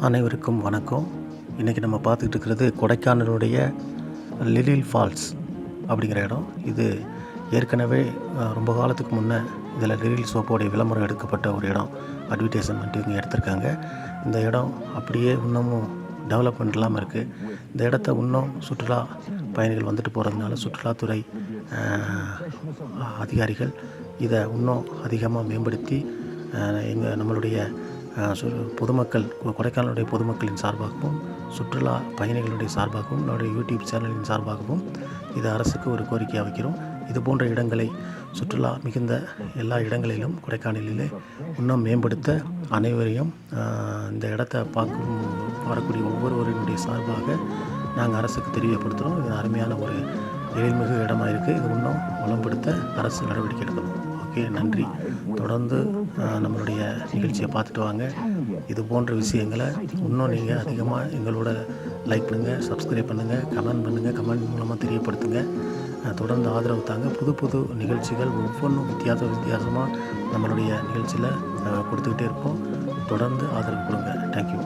அனைவருக்கும் வணக்கம். இன்றைக்கி நம்ம பார்த்துக்கிட்டு இருக்கிறது கொடைக்கானலுடைய லிட்டில் ஃபால்ஸ் அப்படிங்கிற இடம். இது ஏற்கனவே ரொம்ப காலத்துக்கு முன்னே இதில் லிட்டில் சோப்போடைய விளம்பரம் எடுக்கப்பட்ட ஒரு இடம். அட்வர்டைஸ்மெண்ட் இங்கே எடுத்திருக்காங்க. இந்த இடம் அப்படியே இன்னமும் டெவலப்மெண்ட் இல்லாமல் இருக்குது. இந்த இடத்த இன்னும் சுற்றுலா பயணிகள் வந்துட்டு போகிறதுனால சுற்றுலாத்துறை அதிகாரிகள் இதை இன்னும் அதிகமாக மேம்படுத்தி நம்மளுடைய பொதுமக்கள், கொடைக்கானலுடைய பொதுமக்களின் சார்பாகவும் சுற்றுலா பயணிகளுடைய சார்பாகவும் நம்முடைய யூடியூப் சேனலின் சார்பாகவும் இது அரசுக்கு ஒரு கோரிக்கையாக வைக்கிறோம். இது போன்ற இடங்களை சுற்றுலா மிகுந்த எல்லா இடங்களிலும் கொடைக்கானலிலே இன்னும் மேம்படுத்த அனைவரையும் இந்த இடத்த வரக்கூடிய ஒவ்வொருவரினுடைய சார்பாக நாங்கள் அரசுக்கு தெரியப்படுத்துகிறோம். இது அருமையான ஒரு எழில்மிகு இடமாக இருக்குது. இது இன்னும் வளம்படுத்த அரசு நடவடிக்கை எடுக்கணும். ஓகே, நன்றி. தொடர்ந்து நம்மளுடைய நிகழ்ச்சியை பார்த்துட்டு வாங்க. இது போன்ற விஷயங்களை இன்னும் நீங்கள் அதிகமாக எங்களோட லைக் பண்ணுங்கள், சப்ஸ்கிரைப் பண்ணுங்கள், கமெண்ட் பண்ணுங்கள். கமெண்ட் மூலமாக தெரியப்படுத்துங்க. தொடர்ந்து ஆதரவு தாங்க. புது புது நிகழ்ச்சிகள் ஒவ்வொன்றும் வித்தியாசமாக நம்மளுடைய நிகழ்ச்சியில் கொடுத்துக்கிட்டே இருப்போம். தொடர்ந்து ஆதரவு கொடுங்க. தேங்க்யூ.